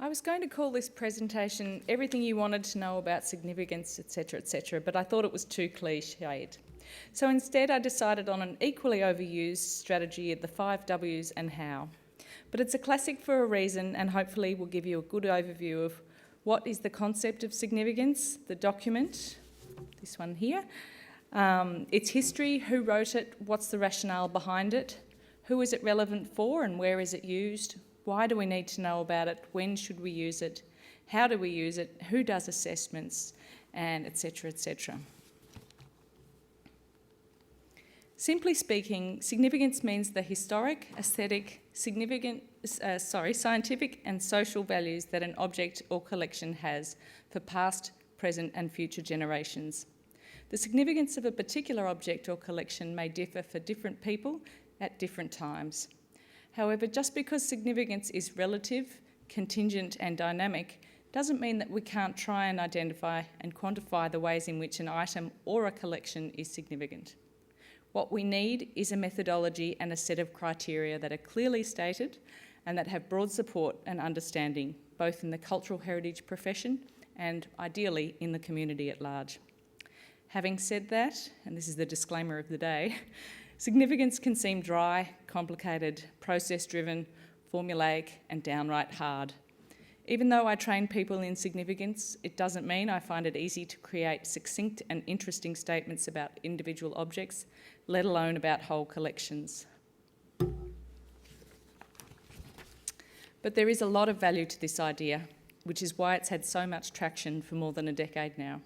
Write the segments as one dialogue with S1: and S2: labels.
S1: I was going to call this presentation Everything You Wanted to Know About Significance, etc., but I thought it was too cliched. So instead I decided on an equally overused strategy of the 5 W's and how. But it's a classic for a reason, and hopefully will give you a good overview of what is the concept of significance, the document, this one here, its history, who wrote it, what's the rationale behind it, who is it relevant for and where is it used, why do we need to know about it, when should we use it, how do we use it, who does assessments, and etc. Simply speaking, significance means the historic, aesthetic, scientific and social values that an object or collection has for past, present and future generations. The significance of a particular object or collection may differ for different people at different times. However, just because significance is relative, contingent and dynamic doesn't mean that we can't try and identify and quantify the ways in which an item or a collection is significant. What we need is a methodology and a set of criteria that are clearly stated and that have broad support and understanding, both in the cultural heritage profession and ideally in the community at large. Having said that, and this is the disclaimer of the day, significance can seem dry, complicated, process-driven, formulaic and downright hard. Even though I train people in significance, it doesn't mean I find it easy to create succinct and interesting statements about individual objects, let alone about whole collections. But there is a lot of value to this idea, which is why it's had so much traction for more than a decade now.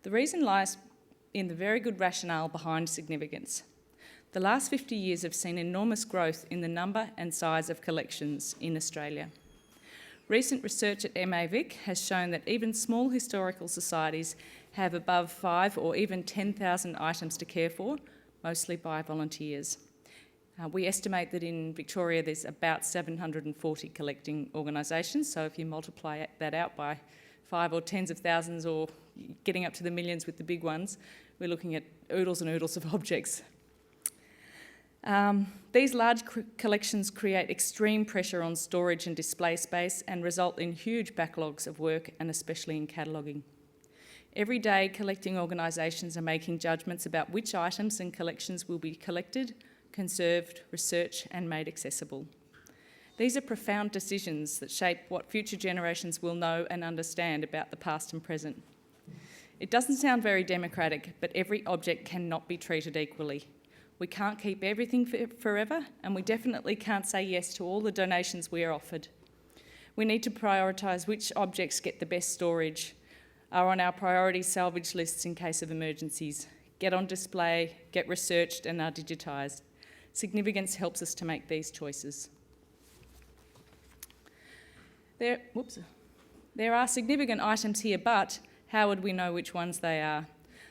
S1: The reason lies in the very good rationale behind significance. The last 50 years have seen enormous growth in the number and size of collections in Australia. Recent research at MAVIC has shown that even small historical societies have above 5 or even 10,000 items to care for, mostly by volunteers. We estimate that in Victoria there's about 740 collecting organisations, so if you multiply that out by 5 or tens of thousands or getting up to the millions with the big ones, we're looking at oodles and oodles of objects. These large collections create extreme pressure on storage and display space and result in huge backlogs of work, and especially in cataloguing. Every day, collecting organisations are making judgments about which items and collections will be collected, conserved, researched and made accessible. These are profound decisions that shape what future generations will know and understand about the past and present. It doesn't sound very democratic, but every object cannot be treated equally. We can't keep everything forever, and we definitely can't say yes to all the donations we are offered. We need to prioritise which objects get the best storage, are on our priority salvage lists in case of emergencies, get on display, get researched and are digitised. Significance helps us to make these choices. There are significant items here, but how would we know which ones they are?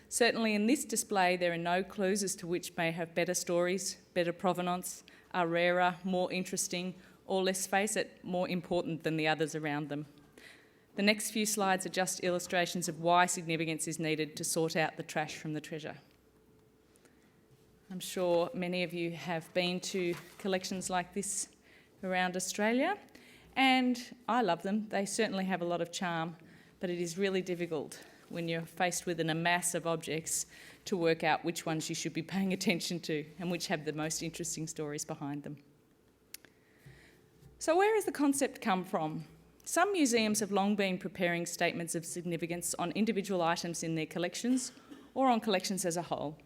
S1: Certainly in this display there are no clues as to which may have better stories, better provenance, are rarer, more interesting, or let's face it, more important than the others around them. The next few slides are just illustrations of why significance is needed to sort out the trash from the treasure. I'm sure many of you have been to collections like this around Australia, and I love them. They certainly have a lot of charm, but it is really difficult when you're faced with an amass of objects to work out which ones you should be paying attention to and which have the most interesting stories behind them. So where has the concept come from? Some museums have long been preparing statements of significance on individual items in their collections or on collections as a whole.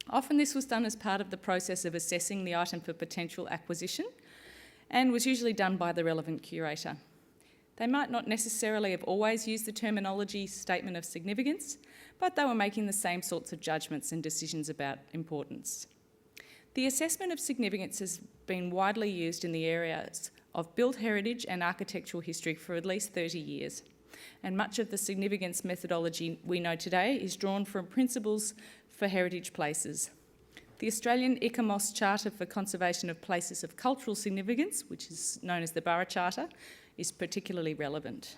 S1: Often this was done as part of the process of assessing the item for potential acquisition and was usually done by the relevant curator. They might not necessarily have always used the terminology statement of significance, but they were making the same sorts of judgments and decisions about importance. The assessment of significance has been widely used in the areas of built heritage and architectural history for at least 30 years, and much of the significance methodology we know today is drawn from principles for heritage places. The Australian ACMI Charter for Conservation of Places of Cultural Significance, which is known as the Borough Charter, is particularly relevant.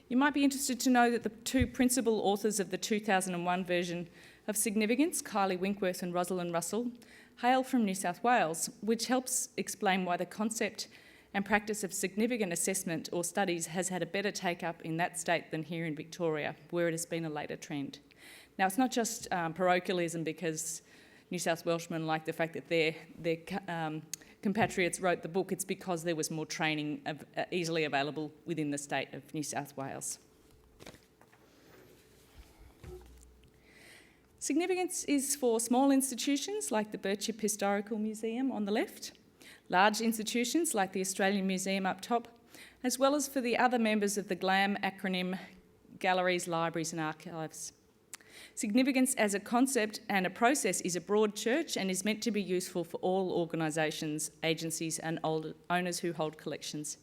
S1: You might be interested to know that the two principal authors of the 2001 version of significance, Kylie Winkworth and Rosalind Russell, hail from New South Wales, which helps explain why the concept and practice of significant assessment or studies has had a better take-up in that state than here in Victoria, where it has been a later trend. Now, it's not just parochialism because New South Welshmen like the fact that their compatriots wrote the book. It's because there was more training easily available within the state of New South Wales. Significance is for small institutions like the Birchip Historical Museum on the left, large institutions like the Australian Museum up top, as well as for the other members of the GLAM acronym, galleries, libraries and archives. Significance as a concept and a process is a broad church and is meant to be useful for all organisations, agencies and owners who hold collections.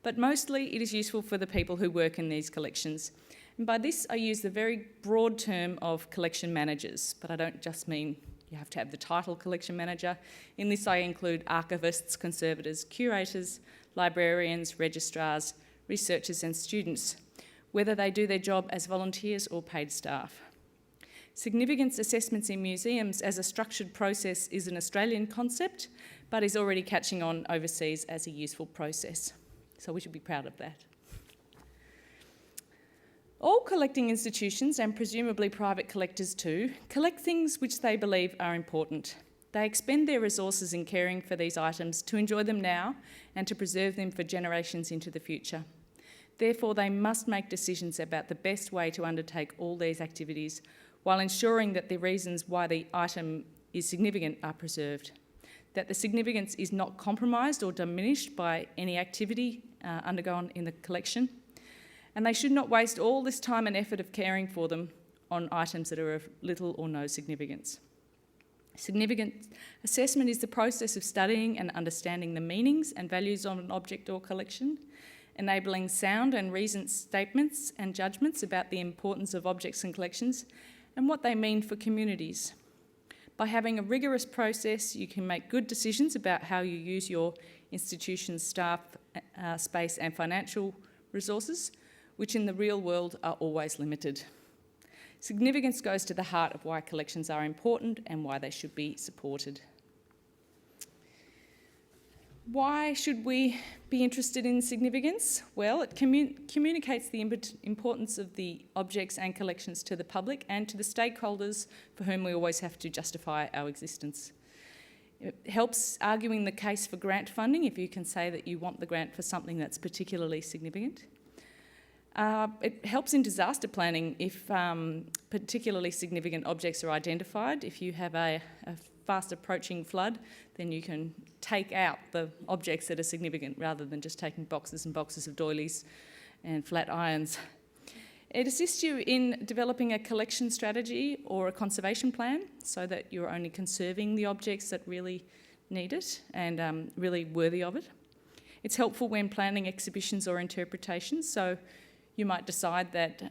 S1: But mostly it is useful for the people who work in these collections. And by this I use the very broad term of collection managers, but I don't just mean you have to have the title collection manager. In this I include archivists, conservators, curators, librarians, registrars, researchers and students, whether they do their job as volunteers or paid staff. Significance assessments in museums as a structured process is an Australian concept, but is already catching on overseas as a useful process. So we should be proud of that. All collecting institutions, and presumably private collectors too, collect things which they believe are important. They expend their resources in caring for these items to enjoy them now and to preserve them for generations into the future. Therefore, they must make decisions about the best way to undertake all these activities while ensuring that the reasons why the item is significant are preserved, that the significance is not compromised or diminished by any activity undergone in the collection, and they should not waste all this time and effort of caring for them on items that are of little or no significance. Significant assessment is the process of studying and understanding the meanings and values of an object or collection, enabling sound and reasoned statements and judgments about the importance of objects and collections and what they mean for communities. By having a rigorous process, you can make good decisions about how you use your institution's staff, space and financial resources, which in the real world are always limited. Significance goes to the heart of why collections are important and why they should be supported. Why should we be interested in significance? Well, it communicates the importance of the objects and collections to the public and to the stakeholders for whom we always have to justify our existence. It helps arguing the case for grant funding if you can say that you want the grant for something that's particularly significant. It helps in disaster planning if particularly significant objects are identified. If you have a fast approaching flood, then you can take out the objects that are significant rather than just taking boxes and boxes of doilies and flat irons. It assists you in developing a collection strategy or a conservation plan so that you're only conserving the objects that really need it and really worthy of it. It's helpful when planning exhibitions or interpretations, so you might decide that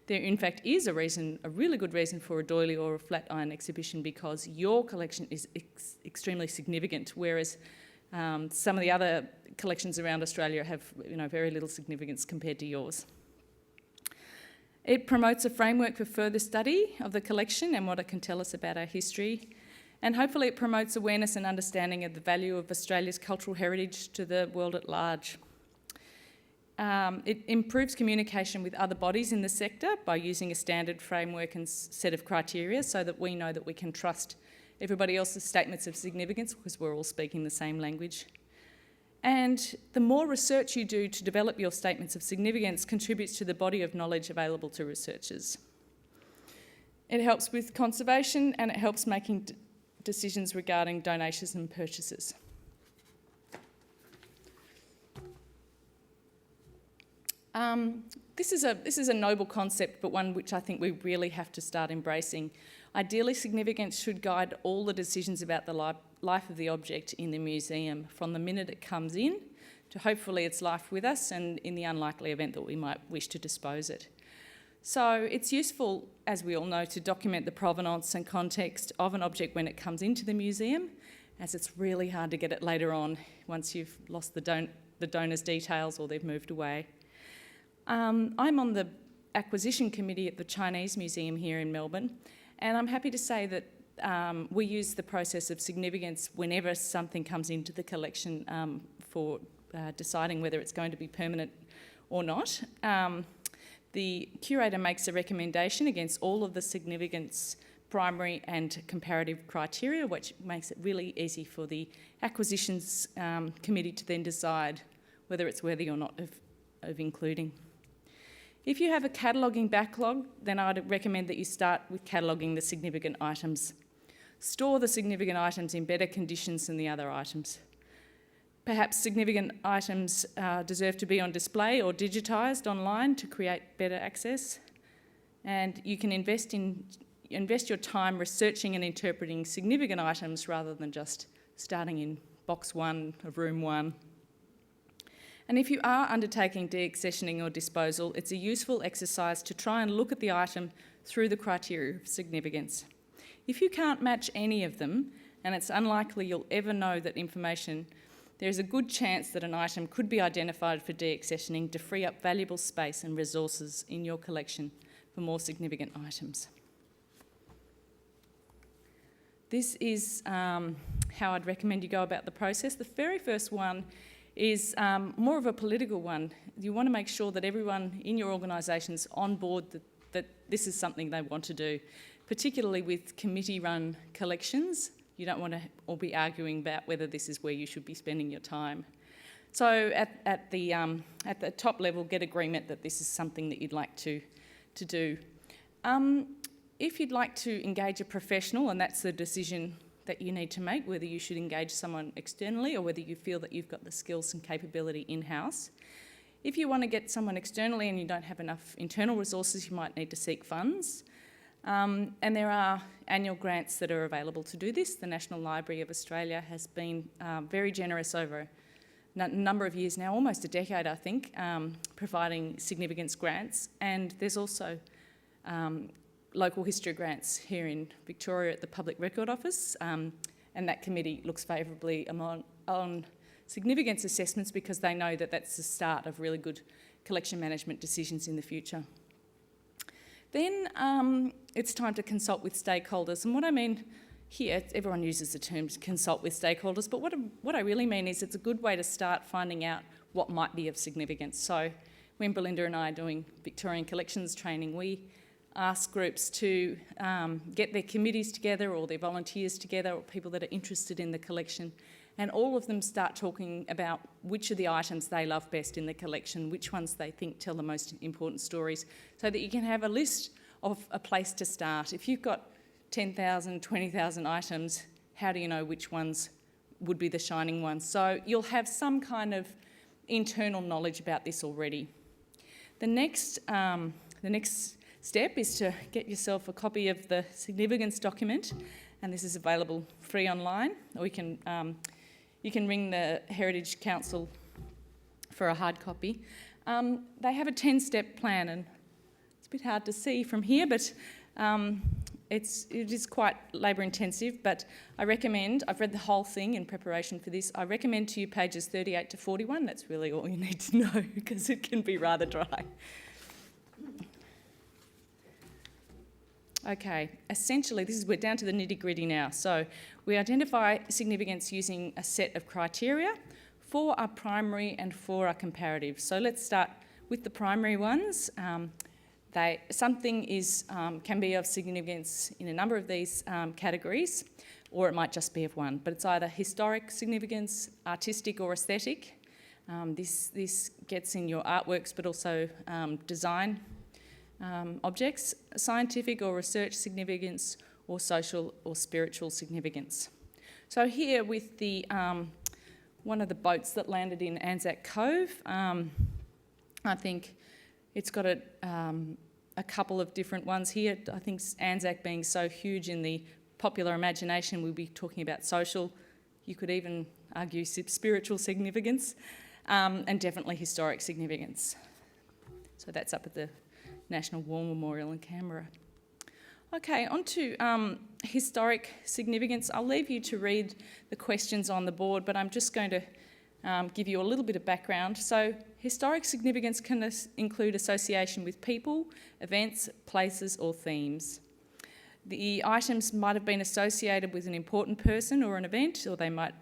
S1: there in fact is a really good reason for a doily or a flat iron exhibition because your collection is extremely significant, whereas some of the other collections around Australia have very little significance compared to yours. It promotes a framework for further study of the collection and what it can tell us about our history, and hopefully it promotes awareness and understanding of the value of Australia's cultural heritage to the world at large. It improves communication with other bodies in the sector by using a standard framework and set of criteria so that we know that we can trust everybody else's statements of significance because we're all speaking the same language. And the more research you do to develop your statements of significance contributes to the body of knowledge available to researchers. It helps with conservation and it helps making decisions regarding donations and purchases. This is a noble concept, but one which I think we really have to start embracing. Ideally, significance should guide all the decisions about the life of the object in the museum, from the minute it comes in to hopefully its life with us and in the unlikely event that we might wish to dispose it. So it's useful, as we all know, to document the provenance and context of an object when it comes into the museum, as it's really hard to get it later on once you've lost the donor's details or they've moved away. I'm on the acquisition committee at the Chinese Museum here in Melbourne, and I'm happy to say that we use the process of significance whenever something comes into the collection for deciding whether it's going to be permanent or not. The curator makes a recommendation against all of the significance primary and comparative criteria, which makes it really easy for the acquisitions committee to then decide whether it's worthy or not of including. If you have a cataloguing backlog, then I'd recommend that you start with cataloguing the significant items. Store the significant items in better conditions than the other items. Perhaps significant items deserve to be on display or digitised online to create better access. And you can invest your time researching and interpreting significant items rather than just starting in box 1 of room 1. And if you are undertaking deaccessioning or disposal, it's a useful exercise to try and look at the item through the criteria of significance. If you can't match any of them, and it's unlikely you'll ever know that information, there is a good chance that an item could be identified for deaccessioning to free up valuable space and resources in your collection for more significant items. This is how I'd recommend you go about the process. The very first one is more of a political one. You want to make sure that everyone in your organisation's on board that this is something they want to do, particularly with committee-run collections. You don't want to all be arguing about whether this is where you should be spending your time. So at the top level, get agreement that this is something that you'd like to do. If you'd like to engage a professional, and that's the decision that you need to make, whether you should engage someone externally or whether you feel that you've got the skills and capability in-house. If you want to get someone externally and you don't have enough internal resources, you might need to seek funds. And there are annual grants that are available to do this. The National Library of Australia has been very generous over a number of years now, almost a decade I think, providing significance grants. And there's also local history grants here in Victoria at the Public Record Office, and that committee looks favourably on significance assessments because they know that that's the start of really good collection management decisions in the future. Then it's time to consult with stakeholders, and what I mean here, everyone uses the term consult with stakeholders, but what I really mean is it's a good way to start finding out what might be of significance. So when Belinda and I are doing Victorian collections training, we ask groups to get their committees together or their volunteers together or people that are interested in the collection, and all of them start talking about which of the items they love best in the collection, which ones they think tell the most important stories, so that you can have a list of a place to start. If you've got 10,000, 20,000 items, how do you know which ones would be the shining ones? So you'll have some kind of internal knowledge about this already. The next step is to get yourself a copy of the significance document, and this is available free online, or you can ring the Heritage Council for a hard copy. They have a 10-step plan, and it's a bit hard to see from here, but it is quite labour-intensive, but I recommend, I've read the whole thing in preparation for this, I recommend to you pages 38 to 41. That's really all you need to know because it can be rather dry. Okay, essentially we're down to the nitty-gritty now. So we identify significance using a set of criteria. 4 are primary and 4 are comparative. So let's start with the primary ones. Something can be of significance in a number of these categories, or it might just be of one, but it's either historic significance, artistic or aesthetic. This gets in your artworks, but also design objects, scientific or research significance, or social or spiritual significance. So here with the one of the boats that landed in Anzac Cove, I think it's got a couple of different ones here. I think Anzac being so huge in the popular imagination, we'll be talking about social, you could even argue spiritual significance, and definitely historic significance. So that's up at the National War Memorial in Canberra. Okay, on to historic significance. I'll leave you to read the questions on the board, but I'm just going to give you a little bit of background. So historic significance can include association with people, events, places or themes. The items might have been associated with an important person or an event, or they might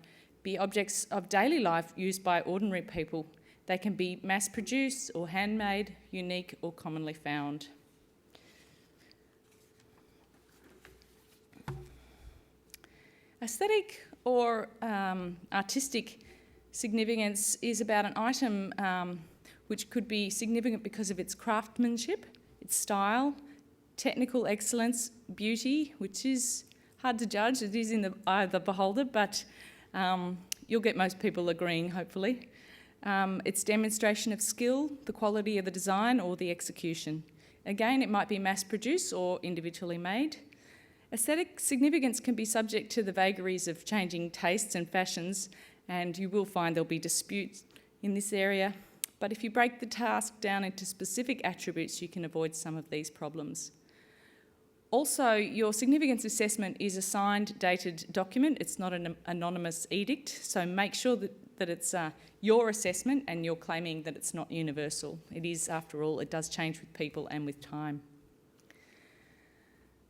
S1: be objects of daily life used by ordinary people. They can be mass-produced or handmade, unique or commonly found. Aesthetic or artistic significance is about an item which could be significant because of its craftsmanship, its style, technical excellence, beauty, which is hard to judge. It is in the eye of the beholder, but you'll get most people agreeing, hopefully. Its demonstration of skill, the quality of the design or the execution. Again, it might be mass-produced or individually made. Aesthetic significance can be subject to the vagaries of changing tastes and fashions, and you will find there'll be disputes in this area. But if you break the task down into specific attributes, you can avoid some of these problems. Also, your significance assessment is a signed, dated document. It's not an anonymous edict, so make sure that it's your assessment and you're claiming that it's not universal. It is, after all, it does change with people and with time.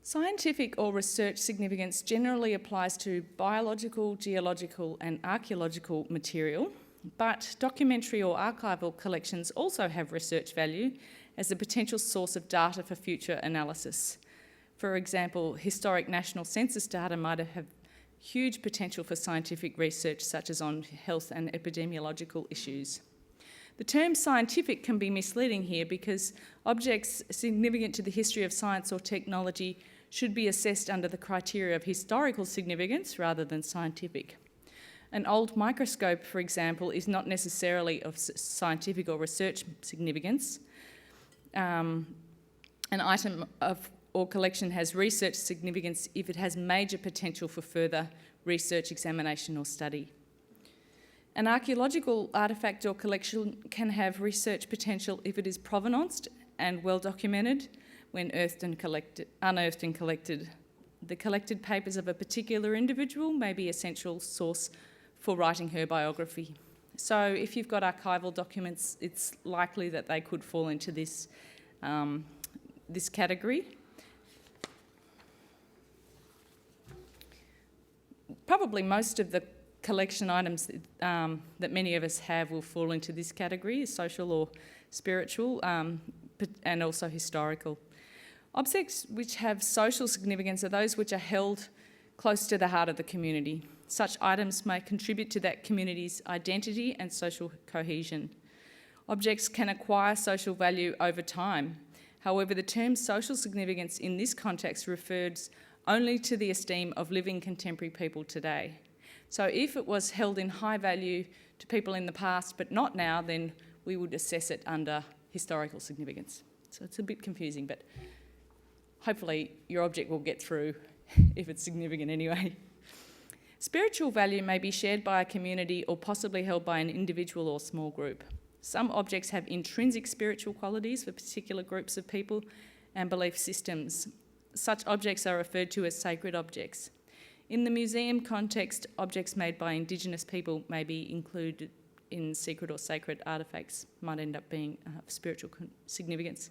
S1: Scientific or research significance generally applies to biological, geological and archaeological material, but documentary or archival collections also have research value as a potential source of data for future analysis. For example, historic national census data might have huge potential for scientific research, such as on health and epidemiological issues. The term scientific can be misleading here because objects significant to the history of science or technology should be assessed under the criteria of historical significance rather than scientific. An old microscope, for example, is not necessarily of scientific or research significance. An item or collection has research significance if it has major potential for further research, examination or study. An archaeological artefact or collection can have research potential if it is provenanced and well documented when unearthed and collected. The collected papers of a particular individual may be an essential source for writing her biography. So if you've got archival documents, it's likely that they could fall into this, this category. Probably most of the collection items that many of us have will fall into this category, social or spiritual, and also historical. Objects which have social significance are those which are held close to the heart of the community. Such items may contribute to that community's identity and social cohesion. Objects can acquire social value over time. However, the term social significance in this context refers only to the esteem of living contemporary people today. So if it was held in high value to people in the past but not now, then we would assess it under historical significance. So it's a bit confusing, but hopefully your object will get through if it's significant anyway. Spiritual value may be shared by a community or possibly held by an individual or small group. Some objects have intrinsic spiritual qualities for particular groups of people and belief systems. Such objects are referred to as sacred objects. In the museum context, objects made by Indigenous people may be included in secret or sacred artefacts, might end up being of spiritual significance.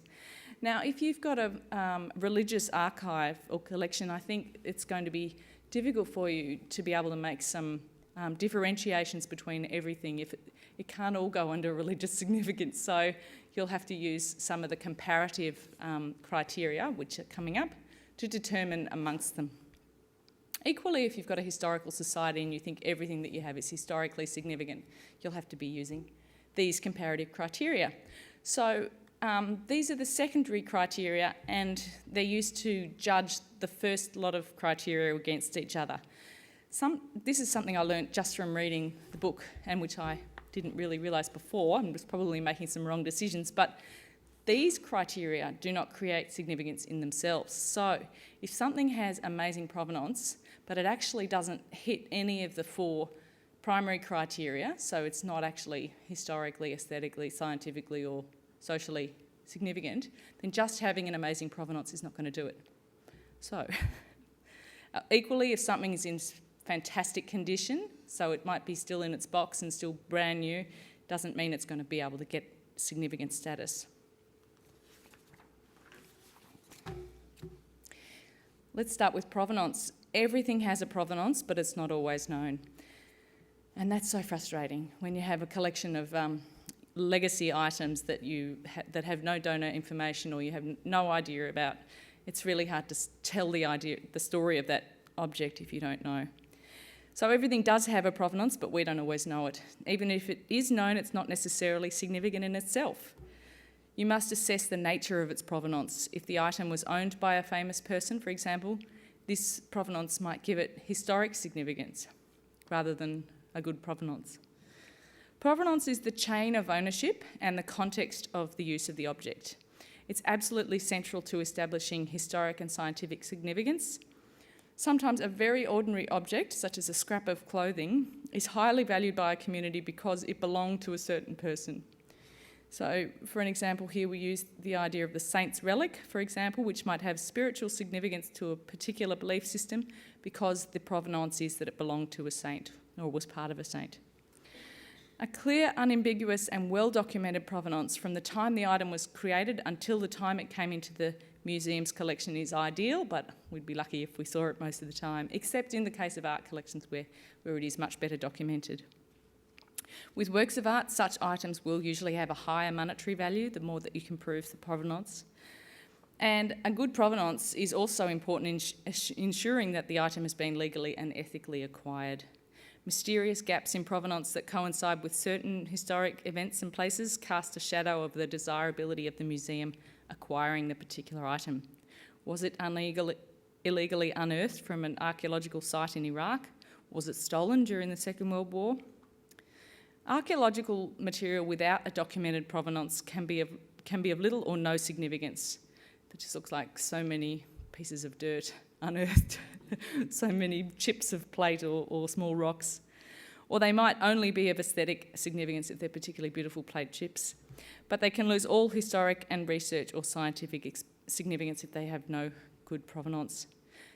S1: Now, if you've got a religious archive or collection, I think it's going to be difficult for you to be able to make some differentiations between everything. If it can't all go under religious significance, so you'll have to use some of the comparative criteria, which are coming up, to determine amongst them. Equally, if you've got a historical society and you think everything that you have is historically significant, you'll have to be using these comparative criteria. So these are the secondary criteria, and they're used to judge the first lot of criteria against each other. This is something I learnt just from reading the book, and which I didn't really realise before. I was probably making some wrong decisions, but these criteria do not create significance in themselves. So if something has amazing provenance, but it actually doesn't hit any of the 4 primary criteria, so it's not actually historically, aesthetically, scientifically or socially significant, then just having an amazing provenance is not going to do it. So equally, if something is in fantastic condition, so it might be still in its box and still brand new, doesn't mean it's going to be able to get significant status. Let's start with provenance. Everything has a provenance, but it's not always known. And that's so frustrating when you have a collection of legacy items that that have no donor information or you have no idea about. It's really hard to tell the story of that object if you don't know. So everything does have a provenance, but we don't always know it. Even if it is known, it's not necessarily significant in itself. You must assess the nature of its provenance. If the item was owned by a famous person, for example, this provenance might give it historic significance rather than a good provenance. Provenance is the chain of ownership and the context of the use of the object. It's absolutely central to establishing historic and scientific significance. Sometimes a very ordinary object, such as a scrap of clothing, is highly valued by a community because it belonged to a certain person. So, for an example here, we use the idea of the saint's relic, for example, which might have spiritual significance to a particular belief system because the provenance is that it belonged to a saint or was part of a saint. A clear, unambiguous and well-documented provenance from the time the item was created until the time it came into the museum's collection is ideal, but we'd be lucky if we saw it most of the time, except in the case of art collections where it is much better documented. With works of art, such items will usually have a higher monetary value the more that you can prove the provenance. And a good provenance is also important in ensuring that the item has been legally and ethically acquired. Mysterious gaps in provenance that coincide with certain historic events and places cast a shadow of the desirability of the museum acquiring the particular item. Was it illegally unearthed from an archaeological site in Iraq? Was it stolen during the Second World War? Archaeological material without a documented provenance can be of little or no significance. It just looks like so many pieces of dirt unearthed, so many chips of plate or small rocks. Or they might only be of aesthetic significance if they're particularly beautiful plate chips. But they can lose all historic and research or scientific significance if they have no good provenance.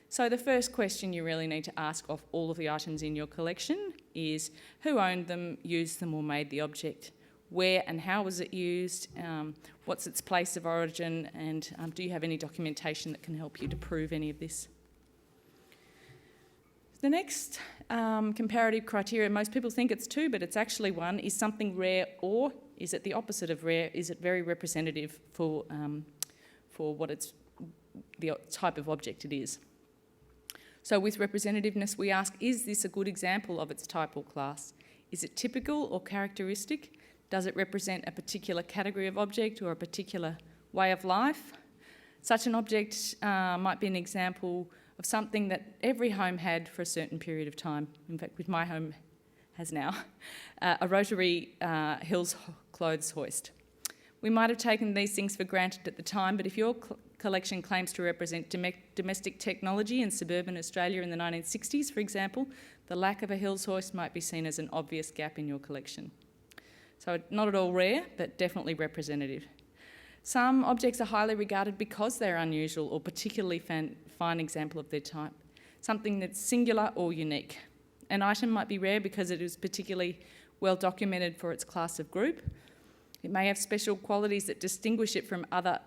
S1: So the first question you really need to ask of all of the items in your collection is who owned them, used them or made the object? Where and how was it used? What's its place of origin? And do you have any documentation that can help you to prove any of this? The next comparative criteria, most people think it's two, but it's actually one. Is something rare or is it the opposite of rare? Is it very representative for the type of object it is? So with representativeness, we ask, is this a good example of its type or class? Is it typical or characteristic? Does it represent a particular category of object or a particular way of life? Such an object might be an example of something that every home had for a certain period of time. In fact, with my home has now, a rotary Hills clothes hoist. We might have taken these things for granted at the time, but if your collection claims to represent domestic technology in suburban Australia in the 1960s, for example, the lack of a Hills hoist might be seen as an obvious gap in your collection. So not at all rare, but definitely representative. Some objects are highly regarded because they're unusual or particularly fine example of their type, something that's singular or unique. An item might be rare because it is particularly well documented for its class of group. It may have special qualities that distinguish it from other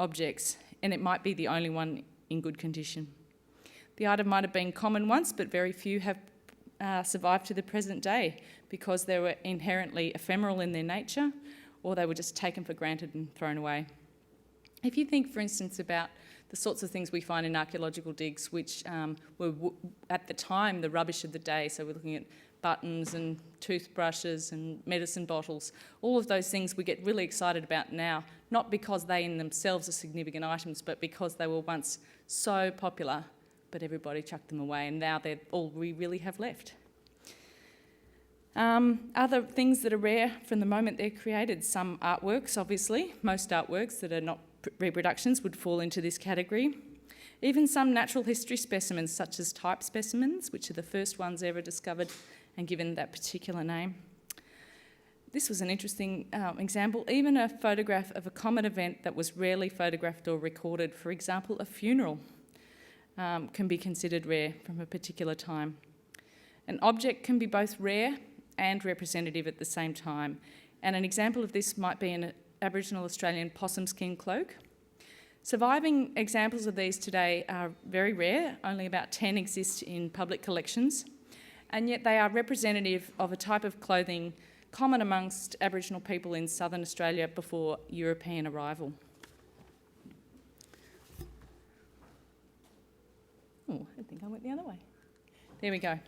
S1: objects, and it might be the only one in good condition. The item might have been common once, but very few have survived to the present day because they were inherently ephemeral in their nature, or they were just taken for granted and thrown away. If you think, for instance, about the sorts of things we find in archaeological digs, which were at the time the rubbish of the day, so we're looking at buttons and toothbrushes and medicine bottles, all of those things we get really excited about now, not because they in themselves are significant items, but because they were once so popular, but everybody chucked them away, and now they're all we really have left. Other things that are rare from the moment they're created, some artworks, obviously, most artworks that are not reproductions would fall into this category. Even some natural history specimens, such as type specimens, which are the first ones ever discovered and given that particular name. This was an interesting example. Even a photograph of a common event that was rarely photographed or recorded, for example, a funeral, can be considered rare from a particular time. An object can be both rare and representative at the same time. And an example of this might be an Aboriginal Australian possum skin cloak. Surviving examples of these today are very rare. Only about 10 exist in public collections, and yet they are representative of a type of clothing common amongst Aboriginal people in southern Australia before European arrival. Oh, I think I went the other way. There we go.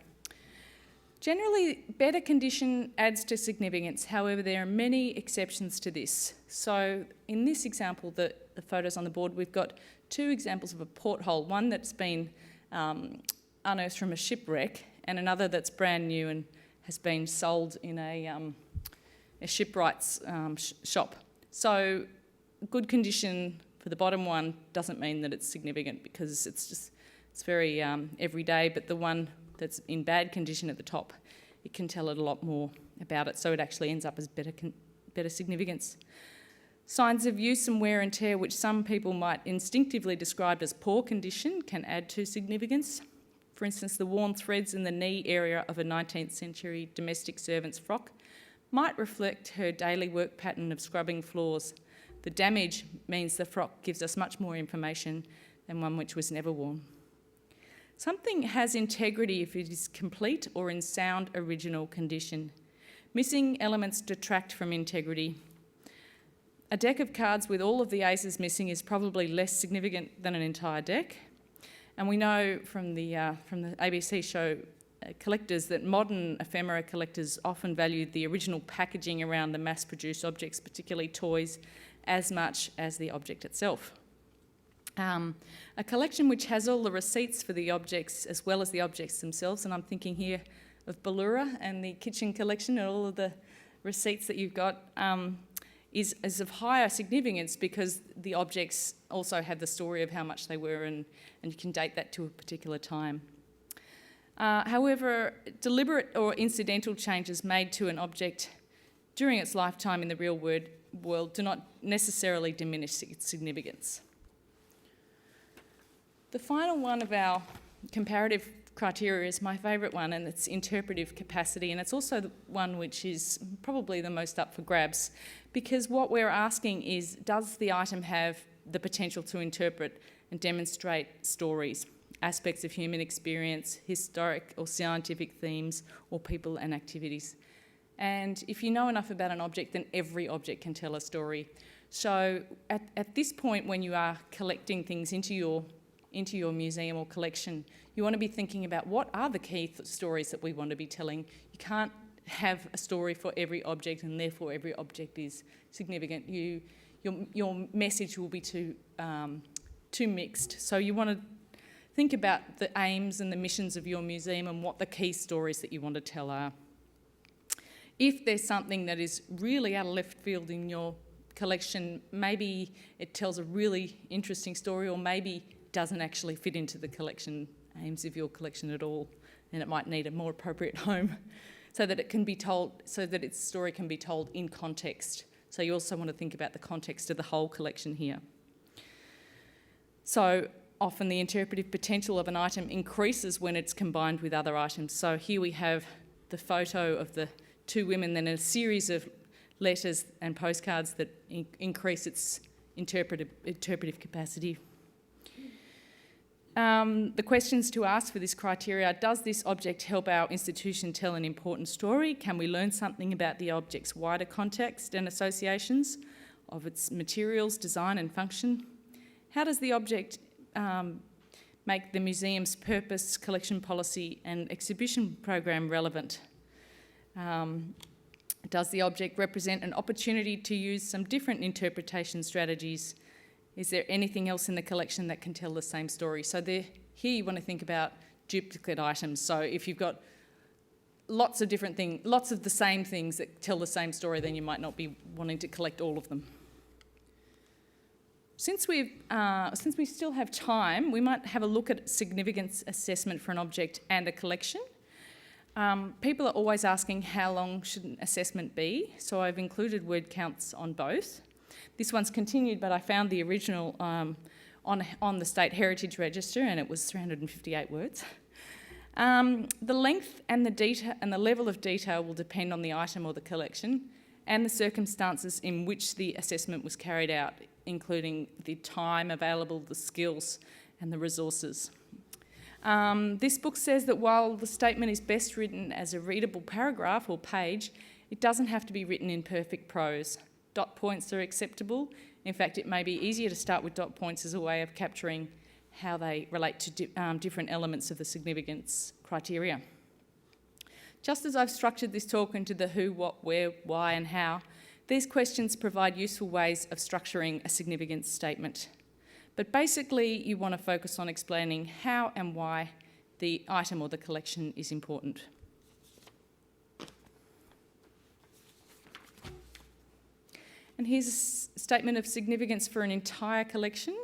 S1: Generally, better condition adds to significance. However, there are many exceptions to this. So in this example, the photos on the board, we've got two examples of a porthole, one that's been unearthed from a shipwreck and another that's brand new and has been sold in a shipwright's shop. So good condition for the bottom one doesn't mean that it's significant because it's very everyday, but the one that's in bad condition at the top, it can tell it a lot more about it, so it actually ends up as better significance. Signs of use and wear and tear, which some people might instinctively describe as poor condition, can add to significance. For instance, the worn threads in the knee area of a 19th century domestic servant's frock might reflect her daily work pattern of scrubbing floors. The damage means the frock gives us much more information than one which was never worn. Something has integrity if it is complete or in sound original condition. Missing elements detract from integrity. A deck of cards with all of the aces missing is probably less significant than an entire deck. And we know from the ABC show Collectors that modern ephemera collectors often value the original packaging around the mass-produced objects, particularly toys, as much as the object itself. A collection which has all the receipts for the objects as well as the objects themselves, and I'm thinking here of Ballura and the kitchen collection and all of the receipts that you've got, is of higher significance because the objects also have the story of how much they were and you can date that to a particular time. However, deliberate or incidental changes made to an object during its lifetime in the real world do not necessarily diminish its significance. The final one of our comparative criteria is my favourite one, and it's interpretive capacity, and it's also the one which is probably the most up for grabs, because what we're asking is, does the item have the potential to interpret and demonstrate stories, aspects of human experience, historic or scientific themes, or people and activities? And if you know enough about an object, then every object can tell a story. So at this point, when you are collecting things into your museum or collection, you want to be thinking about what are the key stories that we want to be telling. You can't have a story for every object and therefore every object is significant. Your message will be too mixed. So you want to think about the aims and the missions of your museum and what the key stories that you want to tell are. If there's something that is really out of left field in your collection, maybe it tells a really interesting story, or maybe doesn't actually fit into the collection aims of your collection at all, then it might need a more appropriate home so that it can be told, so that its story can be told in context. So you also want to think about the context of the whole collection here. So often the interpretive potential of an item increases when it's combined with other items. So here we have the photo of the two women, then a series of letters and postcards that increase its interpretive capacity. The questions to ask for this criteria: does this object help our institution tell an important story? Can we learn something about the object's wider context and associations of its materials, design and function? How does the object make the museum's purpose, collection policy and exhibition program relevant? Does the object represent an opportunity to use some different interpretation strategies? Is there anything else in the collection that can tell the same story? So here you want to think about duplicate items. So if you've got lots of different things, lots of the same things that tell the same story, then you might not be wanting to collect all of them. Since we still have time, we might have a look at significance assessment for an object and a collection. People are always asking how long should an assessment be, so I've included word counts on both. This one's continued, but I found the original on the State Heritage Register, and it was 358 words. The length and the detail and the level of detail will depend on the item or the collection and the circumstances in which the assessment was carried out. including the time available, the skills and the resources. This book says that while the statement is best written as a readable paragraph or page, it doesn't have to be written in perfect prose. Dot points are acceptable. In fact, it may be easier to start with dot points as a way of capturing how they relate to different elements of the significance criteria. Just as I've structured this talk into the who, what, where, why and how, these questions provide useful ways of structuring a significance statement. But basically, you want to focus on explaining how and why the item or the collection is important. And here's a statement of significance for an entire collection,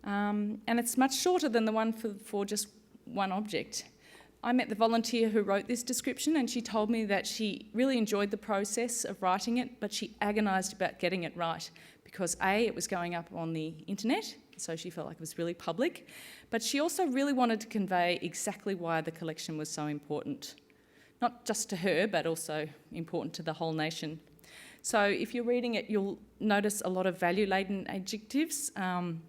S1: and it's much shorter than the one for just one object. I met the volunteer who wrote this description, and she told me that she really enjoyed the process of writing it, but she agonised about getting it right because A, it was going up on the internet, so she felt like it was really public, but she also really wanted to convey exactly why the collection was so important. Not just to her, but also important to the whole nation. So if you're reading it, you'll notice a lot of value-laden adjectives, and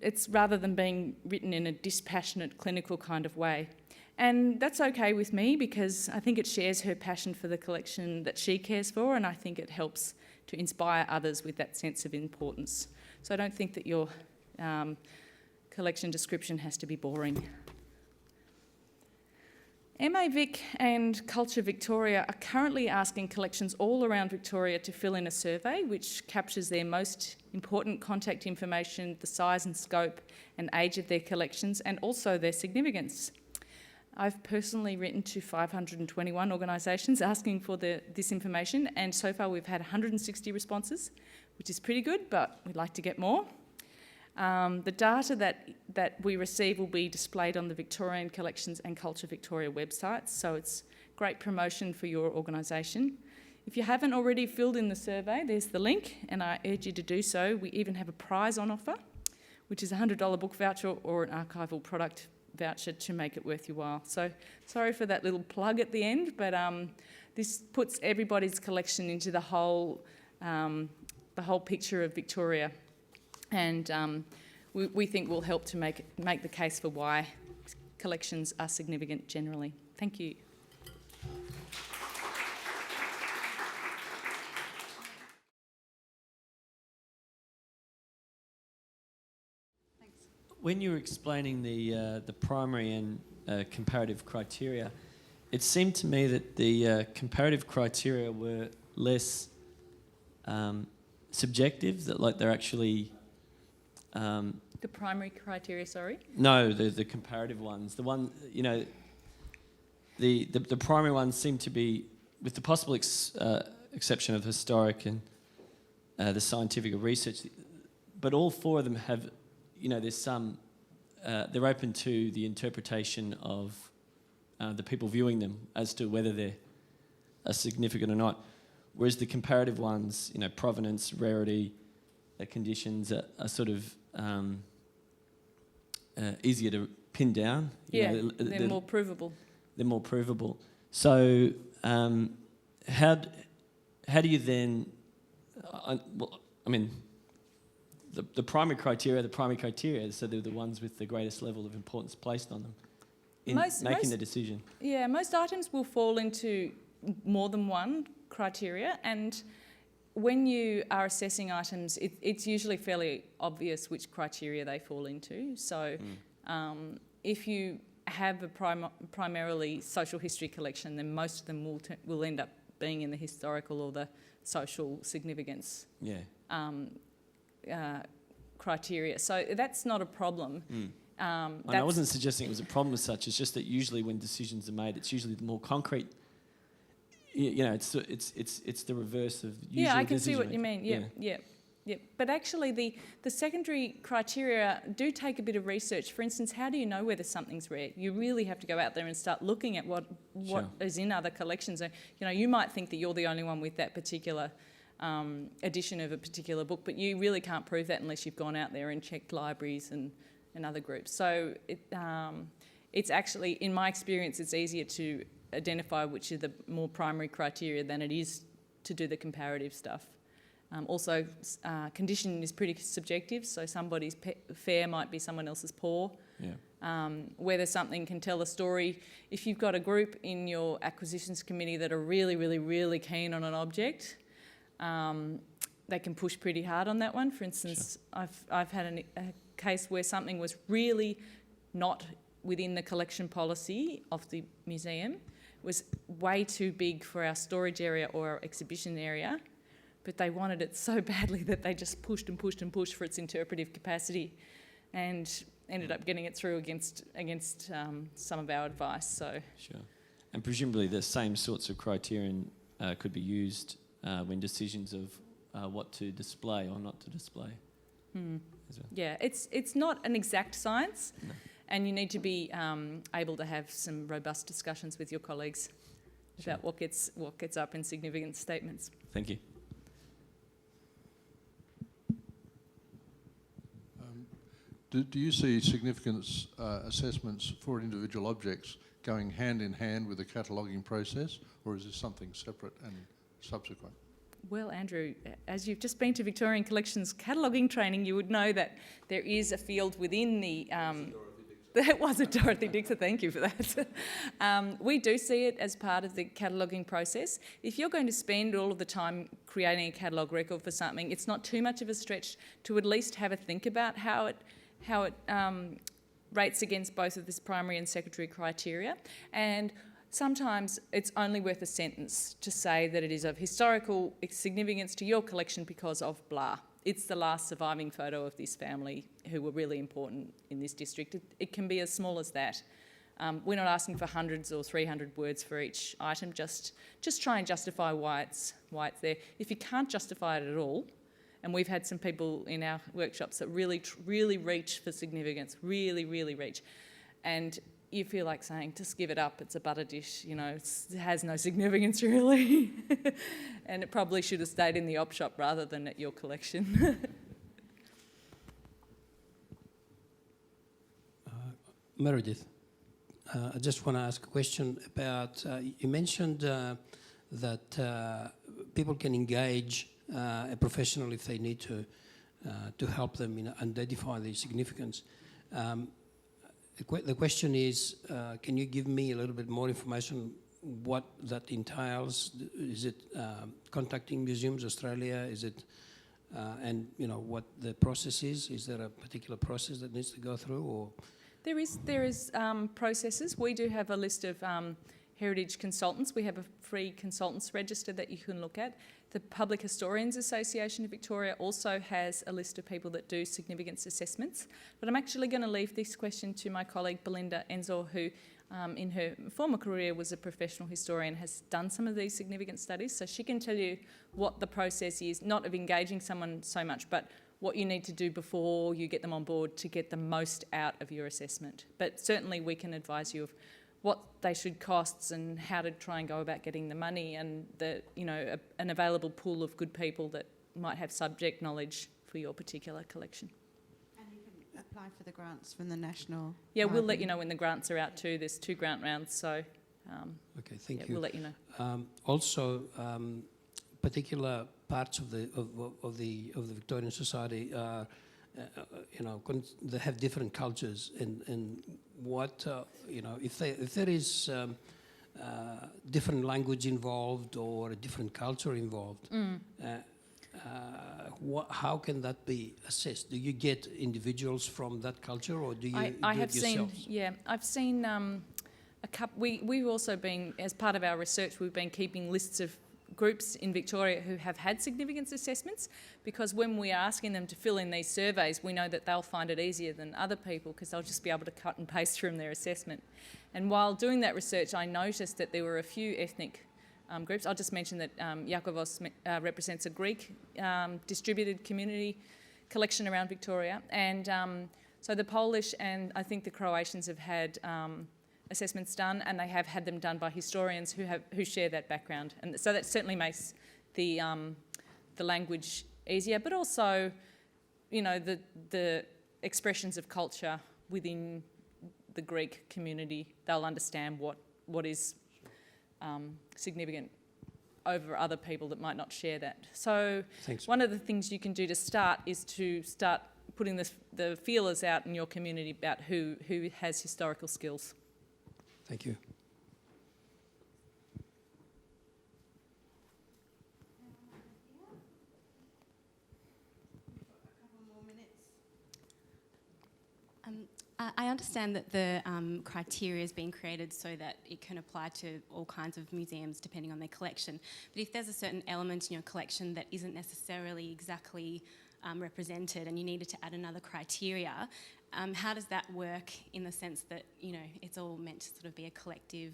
S1: it's rather than being written in a dispassionate, clinical kind of way. And that's okay with me because I think it shares her passion for the collection that she cares for, and I think it helps to inspire others with that sense of importance. So I don't think that your collection description has to be boring. MA Vic and Culture Victoria are currently asking collections all around Victoria to fill in a survey which captures their most important contact information, the size and scope and age of their collections, and also their significance. I've personally written to 521 organisations asking for this information, and so far we've had 160 responses, which is pretty good, but we'd like to get more. The data that we receive will be displayed on the Victorian Collections and Culture Victoria websites, so it's great promotion for your organisation. If you haven't already filled in the survey, there's the link, and I urge you to do so. We even have a prize on offer, which is a $100 book voucher or an archival product voucher to make it worth your while. So sorry for that little plug at the end, but this puts everybody's collection into the whole picture of Victoria. And we think will help to make the case for why collections are significant generally. Thank you.
S2: Thanks. When you were explaining the primary and comparative criteria, it seemed to me that the comparative criteria were less subjective, that like they're actually...
S1: The primary criteria, sorry?
S2: No, the comparative ones. The one, the primary ones seem to be, with the possible exception of historic and the scientific research, but all four of them have, there's some, they're open to the interpretation of the people viewing them as to whether they're significant or not. Whereas the comparative ones, provenance, rarity, conditions are sort of easier to pin down.
S1: They're more provable.
S2: They're more provable. So how do you then... the primary criteria, so they're the ones with the greatest level of importance placed on them in making the decision.
S1: Yeah, most items will fall into more than one criteria, and when you are assessing items, it's usually fairly obvious which criteria they fall into. So if you have a primarily social history collection, then most of them will end up being in the historical or the social significance criteria. So that's not a problem.
S2: I wasn't suggesting it was a problem as such. It's just that usually when decisions are made, it's usually the more concrete. It's the reverse of usually.
S1: Yeah, I can see what you mean. Yeah. But actually, the secondary criteria do take a bit of research. For instance, how do you know whether something's rare? You really have to go out there and start looking at what is in other collections. You might think that you're the only one with that particular edition of a particular book, but you really can't prove that unless you've gone out there and checked libraries and other groups. So it's actually, in my experience, it's easier to identify which are the more primary criteria than it is to do the comparative stuff. Also, condition is pretty subjective, so somebody's fair might be someone else's poor.
S2: Yeah.
S1: Whether something can tell a story. If you've got a group in your acquisitions committee that are really, really, really keen on an object, they can push pretty hard on that one. For instance, sure. I've had a case where something was really not within the collection policy of the museum, was way too big for our storage area or our exhibition area, but they wanted it so badly that they just pushed and pushed and pushed for its interpretive capacity, and ended up getting it through against some of our advice. So
S2: sure, and presumably the same sorts of criterion could be used when decisions of what to display or not to display. Yeah,
S1: it's not an exact science.
S2: No.
S1: And you need to be able to have some robust discussions with your colleagues about what gets up in significant statements.
S2: Thank you.
S3: Do you see significance assessments for individual objects going hand in hand with the cataloguing process, or is this something separate and subsequent?
S1: Well, Andrew, as you've just been to Victorian Collections cataloguing training, you would know that there is a field within the... That wasn't Dorothy Dixon, thank you for that. We do see it as part of the cataloguing process. If you're going to spend all of the time creating a catalogue record for something, it's not too much of a stretch to at least have a think about how it rates against both of this primary and secondary criteria. And sometimes it's only worth a sentence to say that it is of historical significance to your collection because of blah. It's the last surviving photo of this family who were really important in this district. It can be as small as that. We're not asking for hundreds or 300 words for each item. Just try and justify why it's there. If you can't justify it at all, and we've had some people in our workshops that really reach for significance, really reach, and you feel like saying, just give it up, it's a butter dish, you know, it has no significance really. And it probably should have stayed in the op shop rather than at your collection.
S4: Meredith, I just want to ask a question about, you mentioned that people can engage a professional if they need to help them identify the significance. The question is, can you give me a little bit more information what that entails? Is it contacting Museums Australia? Is it, and you know, what the process is? Is there a particular process that needs to go through, or?
S1: There is processes. We do have a list of heritage consultants. We have a free consultants register that you can look at. The Public Historians Association of Victoria also has a list of people that do significance assessments. But I'm actually going to leave this question to my colleague Belinda Enzor, who in her former career was a professional historian, has done some of these significance studies. So she can tell you what the process is, not of engaging someone so much, but what you need to do before you get them on board to get the most out of your assessment. But certainly we can advise you of what they should cost and how to try and go about getting the money, and an available pool of good people that might have subject knowledge for your particular collection.
S5: And you can apply for the grants from the National
S1: Yeah,
S5: Library.
S1: We'll let you know when the grants are out too. There's 2 grant rounds, so
S4: okay, thank you.
S1: We'll let you know.
S4: Also, particular parts of the Victorian society are, they have different cultures, and what if there is different language involved or a different culture involved, how can that be assessed? Do you get individuals from that culture, or do you do it yourselves?
S1: I've seen a couple. We've also been, as part of our research, we've been keeping lists of groups in Victoria who have had significance assessments, because when we're asking them to fill in these surveys, we know that they'll find it easier than other people because they'll just be able to cut and paste from their assessment. And while doing that research, I noticed that there were a few ethnic groups. I'll just mention that Yakovos represents a Greek distributed community collection around Victoria, and so the Polish and I think the Croatians have had assessments done, and they have had them done by historians who share that background, and so that certainly makes the language easier, but also, the expressions of culture within the Greek community, they'll understand what is significant over other people that might not share that. So
S4: Thanks.
S1: one of the things you can do to start is to start putting the feelers out in your community about who has historical skills.
S4: Thank you.
S6: I understand that the criteria is being created so that it can apply to all kinds of museums depending on their collection. But if there's a certain element in your collection that isn't necessarily exactly represented and you needed to add another criteria, how does that work in the sense that, it's all meant to sort of be a collective...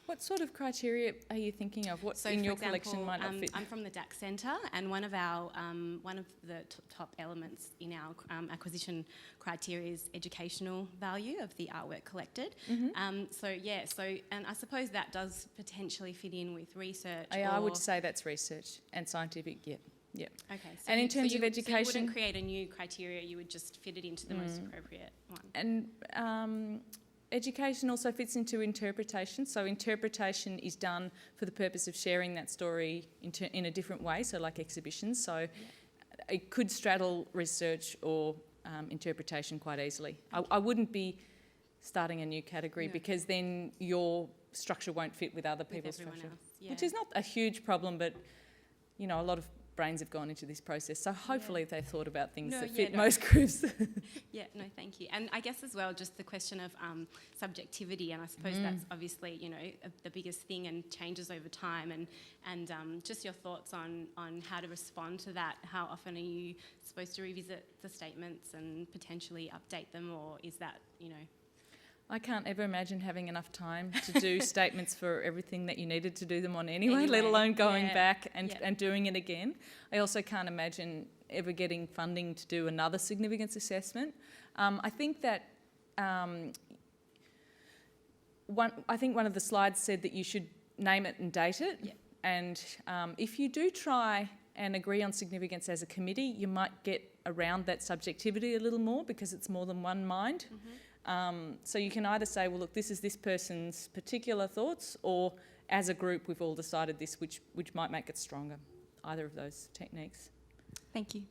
S1: What sort of criteria are you thinking of? What
S6: So
S1: in
S6: for
S1: your
S6: example,
S1: collection might not fit?
S6: I'm from the DAC Centre, and one of the top elements in our acquisition criteria is educational value of the artwork collected. And I suppose that does potentially fit in with research.
S1: I would say that's research and scientific. Yeah.
S6: Okay.
S1: And in terms of
S6: so
S1: education,
S6: you wouldn't create a new criteria; you would just fit it into the most appropriate one.
S1: And education also fits into interpretation. So interpretation is done for the purpose of sharing that story in a different way, so like exhibitions. So it could straddle research or interpretation quite easily. I wouldn't be starting a new category because then your structure won't fit with other people's structure. Which is not a huge problem, but a lot of brains have gone into this process, so hopefully they've thought about things that fit most groups.
S6: Thank you. And I guess as well, just the question of subjectivity, and I suppose that's obviously, the biggest thing and changes over time, and just your thoughts on how to respond to that. How often are you supposed to revisit the statements and potentially update them, or is that,
S1: I can't ever imagine having enough time to do statements for everything that you needed to do them on anyway, let alone going back and doing it again. I also can't imagine ever getting funding to do another significance assessment. I think that one of the slides said that you should name it and date it.
S6: Yeah.
S1: And if you do try and agree on significance as a committee, you might get around that subjectivity a little more because it's more than one mind. So you can either say, well, look, this is this person's particular thoughts, or as a group, we've all decided this, which might make it stronger. Either of those techniques.
S6: Thank you.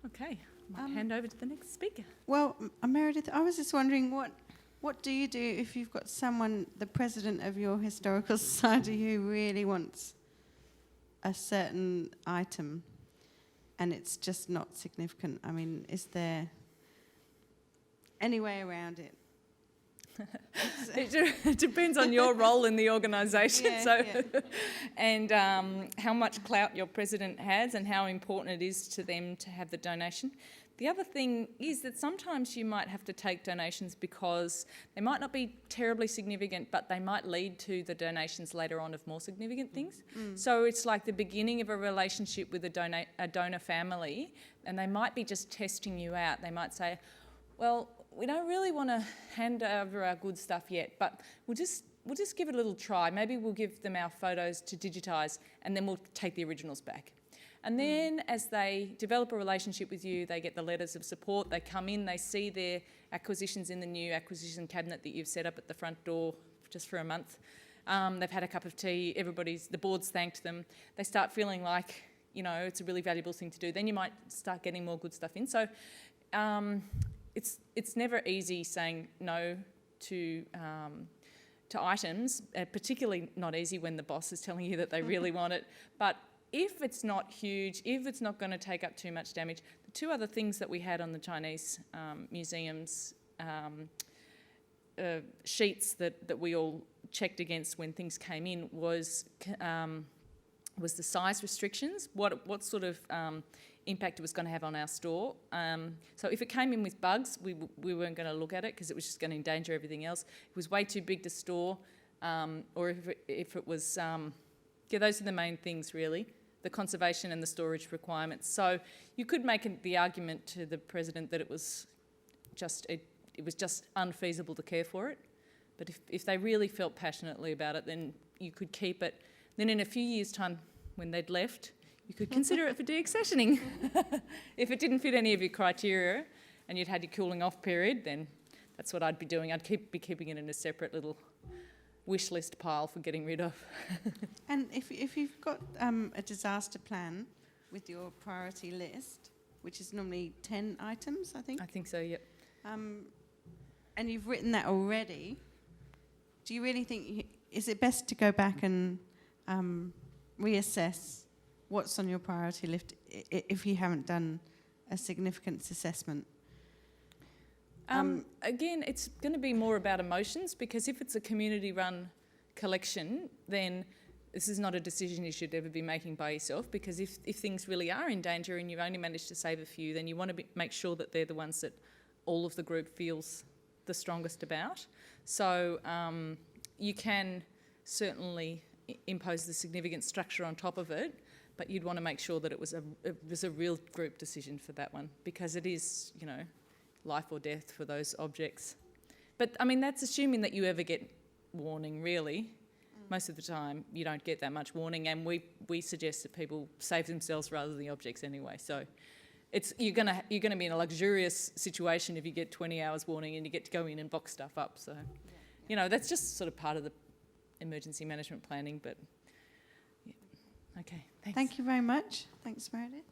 S1: Okay, I might hand over to the next speaker.
S5: Well, Meredith, I was just wondering what do you do if you've got someone, the president of your historical society, who really wants a certain item and it's just not significant? I mean, is there any way around it?
S1: It depends on your role in the organisation, and how much clout your president has and how important it is to them to have the donation. The other thing is that sometimes you might have to take donations because they might not be terribly significant, but they might lead to the donations later on of more significant things. So it's like the beginning of a relationship with a donor family, and they might be just testing you out. They might say, well, we don't really want to hand over our good stuff yet, but we'll just give it a little try. Maybe we'll give them our photos to digitise, and then we'll take the originals back. And then as they develop a relationship with you, they get the letters of support, they come in, they see their acquisitions in the new acquisition cabinet that you've set up at the front door just for a month. They've had a cup of tea, the board's thanked them. They start feeling like, it's a really valuable thing to do. Then you might start getting more good stuff in. So it's never easy saying no to items, particularly not easy when the boss is telling you that they really want it. But if it's not huge, if it's not going to take up too much damage, the two other things that we had on the Chinese museum's sheets that we all checked against when things came in was the size restrictions, what sort of impact it was going to have on our store. So if it came in with bugs, we weren't going to look at it because it was just going to endanger everything else. It was way too big to store, or if it was... those are the main things, really, the conservation and the storage requirements. So you could make the argument to the president that it was just unfeasible to care for it. But if they really felt passionately about it, then you could keep it. Then in a few years' time, when they'd left, you could consider it for deaccessioning. If it didn't fit any of your criteria and you'd had your cooling off period, then that's what I'd be doing. I'd be keeping it in a separate little wish list pile for getting rid of.
S5: And if you've got a disaster plan with your priority list, which is normally 10 items, I think.
S1: I think so, yep.
S5: And you've written that already, do you really think, is it best to go back and reassess what's on your priority list if you haven't done a significance assessment?
S1: Again, it's going to be more about emotions, because if it's a community-run collection, then this is not a decision you should ever be making by yourself, because if things really are in danger and you've only managed to save a few, then you want to make sure that they're the ones that all of the group feels the strongest about. So you can certainly impose the significant structure on top of it, but you'd want to make sure that it was a real group decision for that one, because it is, you know, life or death for those objects. But I mean, that's assuming that you ever get warning, really. Most of the time you don't get that much warning, and we suggest that people save themselves rather than the objects anyway. So you're gonna be in a luxurious situation if you get 20 hours warning and you get to go in and box stuff up. So you know, that's just sort of part of the emergency management planning. But yeah. Okay, thanks.
S5: Thank you very much. Thanks, Meredith.